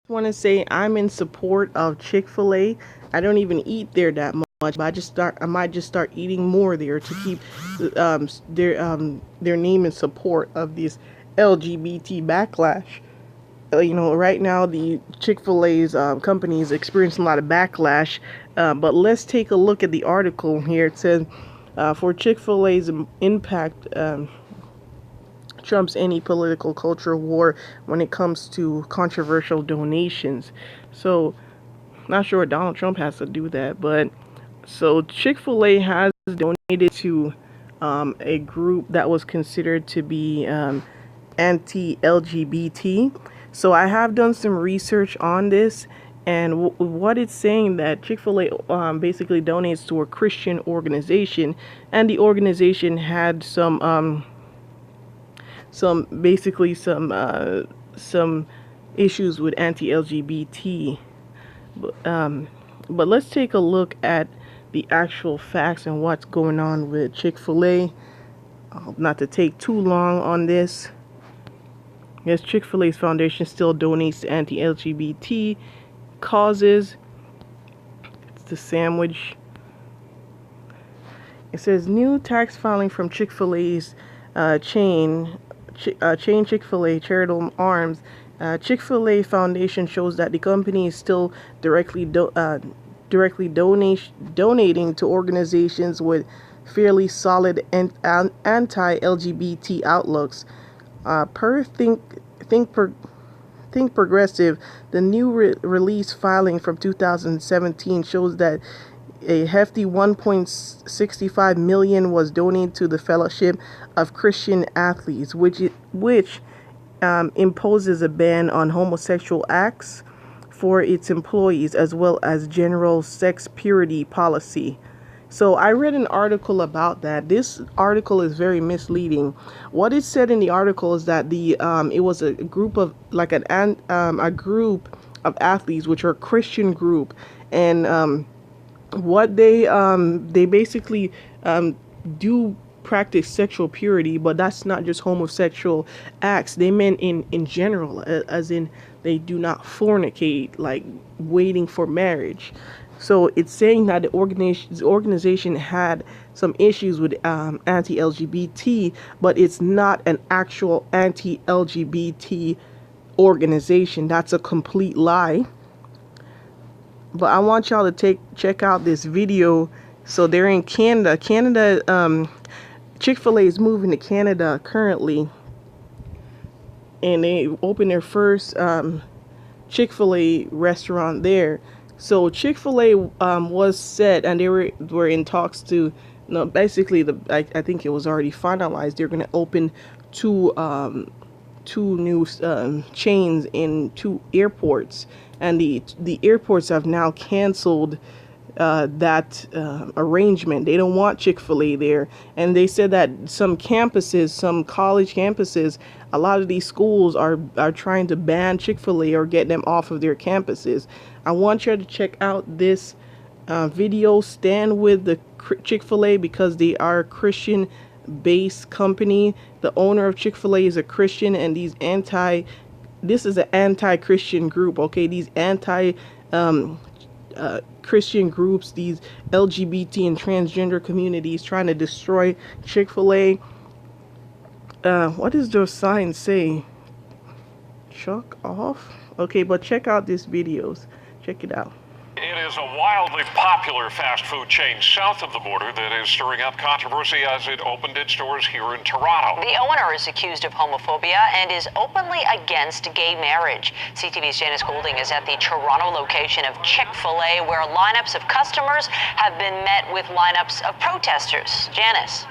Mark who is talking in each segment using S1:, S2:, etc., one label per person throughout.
S1: Want to say I'm in support of Chick-fil-A. I don't even eat there that much, but I might just start eating more there to keep their name in support of this LGBT backlash. Right now the Chick-fil-A's company is experiencing a lot of backlash. But let's take a look at the article here. It says for Chick-fil-A's impact. Trumps any political culture war when it comes to controversial donations. So, not sure Donald Trump has to do that, but so Chick-fil-A has donated to a group that was considered to be anti-LGBT. So I have done some research on this, and what it's saying that Chick-fil-A basically donates to a Christian organization, and the organization had some issues with anti-LGBT. But let's take a look at the actual facts and what's going on with Chick-fil-A. Not to take too long on this. Yes, Chick-fil-A's foundation still donates to anti-LGBT causes. It's the sandwich. It says new tax filing from Chick-fil-A's chain Chick-fil-A charitable arms. Chick-fil-A Foundation shows that the company is still directly donating to organizations with fairly solid anti-LGBT outlooks. Per Think Progressive, the new release filing from 2017 shows that a hefty 1.65 million was donated to the Fellowship of Christian Athletes, which imposes a ban on homosexual acts for its employees, as well as general sex purity policy. So I read an article about that. This article is very misleading. What it said in the article is that it was a group of a group of athletes, which are a Christian group, and what they basically do practice sexual purity, but that's not just homosexual acts. They meant in general, as in they do not fornicate, like waiting for marriage. So it's saying that the organization had some issues with anti-LGBT, but it's not an actual anti-LGBT organization. That's a complete lie. But I want y'all to check out this video. So they're in Canada. Chick-fil-A is moving to Canada currently, and they opened their first Chick-fil-A restaurant there. So Chick-fil-A was set, and they were in talks to, basically I think it was already finalized. They're going to open two new chains in two airports, and the airports have now canceled that arrangement. They don't want Chick-fil-A there, and they said that some college campuses, a lot of these schools are trying to ban Chick-fil-A or get them off of their campuses. I want you to check out this video. Stand with the Chick-fil-A because they are a Christian-based company. The owner of Chick-fil-A is a Christian, and this is an anti-Christian group. Okay, these Christian groups, these LGBT and transgender communities trying to destroy Chick-fil-A. What does their sign say? Chuck off? Okay, but check out these videos. Check it out.
S2: It is a wildly popular fast food chain south of the border that is stirring up controversy as it opened its doors here in Toronto.
S3: The owner is accused of homophobia and is openly against gay marriage. CTV's Janice Golding is at the Toronto location of Chick-fil-A, where lineups of customers have been met with lineups of protesters. Janice.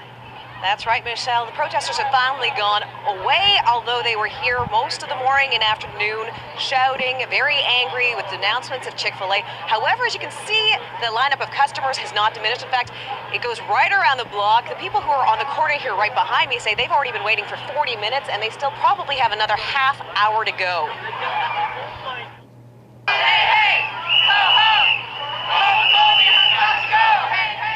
S4: That's right, Michelle. The protesters have finally gone away, although they were here most of the morning and afternoon, shouting, very angry with denouncements of Chick-fil-A. However, as you can see, the lineup of customers has not diminished. In fact, it goes right around the block. The people who are on the corner here right behind me say they've already been waiting for 40 minutes, and they still probably have another half hour to go.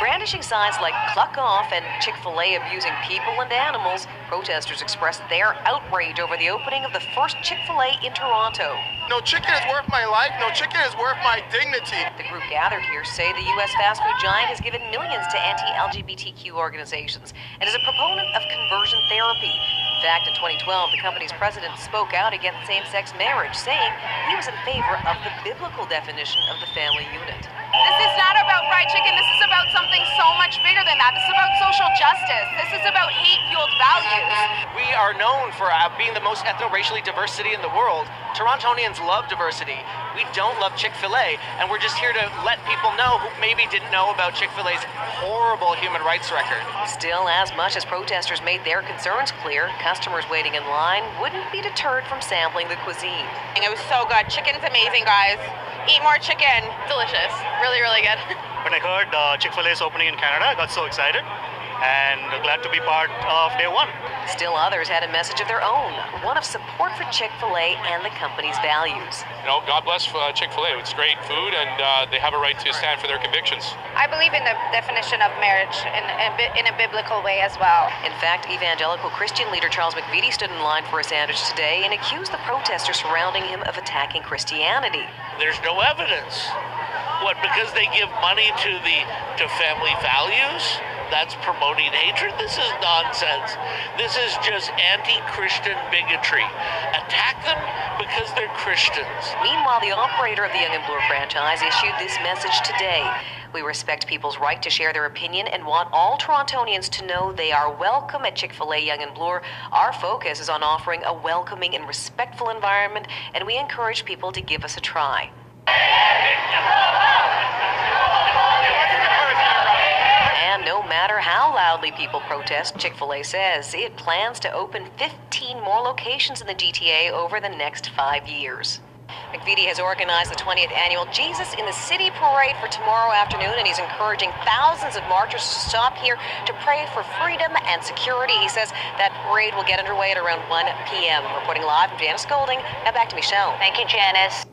S4: Brandishing signs like "Cluck Off" and Chick-fil-A abusing people and animals, protesters expressed their outrage over the opening of the first Chick-fil-A in Toronto.
S5: No chicken is worth my life. No chicken is worth my dignity.
S4: The group gathered here say the U.S. fast food giant has given millions to anti-LGBTQ organizations and is a proponent of conversion therapy. In fact, in 2012, the company's president spoke out against same-sex marriage, saying he was in favor of the biblical definition of the family unit.
S6: This is not about fried chicken. This is about something so much bigger than that. This is about social justice. This is about hate-fueled values.
S7: We are known for being the most ethno-racially diverse city in the world. Torontonians love diversity. We don't love Chick-fil-A, and we're just here to let people know who maybe didn't know about Chick-fil-A's horrible human rights record.
S4: Still, as much as protesters made their concerns clear, customers waiting in line wouldn't be deterred from sampling the cuisine.
S6: It was so good. Chicken's amazing, guys. Eat more chicken. Delicious. Really, really good.
S8: When I heard Chick-fil-A is opening in Canada, I got so excited and glad to be part of day one.
S4: Still others had a message of their own, one of support for Chick-fil-A and the company's values.
S2: You know, God bless Chick-fil-A. It's great food, and they have a right to stand for their convictions.
S6: I believe in the definition of marriage in a biblical way as well.
S4: In fact, evangelical Christian leader Charles McVitie stood in line for a sandwich today and accused the protesters surrounding him of attacking Christianity.
S9: There's no evidence. What, because they give money to family values? That's promoting hatred? This is nonsense. This is just anti-Christian bigotry. Attack them because they're Christians.
S4: Meanwhile, the operator of the Young and Bloor franchise issued this message today. We respect people's right to share their opinion and want all Torontonians to know they are welcome at Chick-fil-A Young and Bloor. Our focus is on offering a welcoming and respectful environment, and we encourage people to give us a try. And no matter how loudly people protest, Chick-fil-A says it plans to open 15 more locations in the GTA over the next 5 years. McVitie has organized the 20th annual Jesus in the City parade for tomorrow afternoon, and he's encouraging thousands of marchers to stop here to pray for freedom and security. He says that parade will get underway at around 1 p.m. Reporting live from Janice Golding. Now back to Michelle.
S3: Thank you, Janice.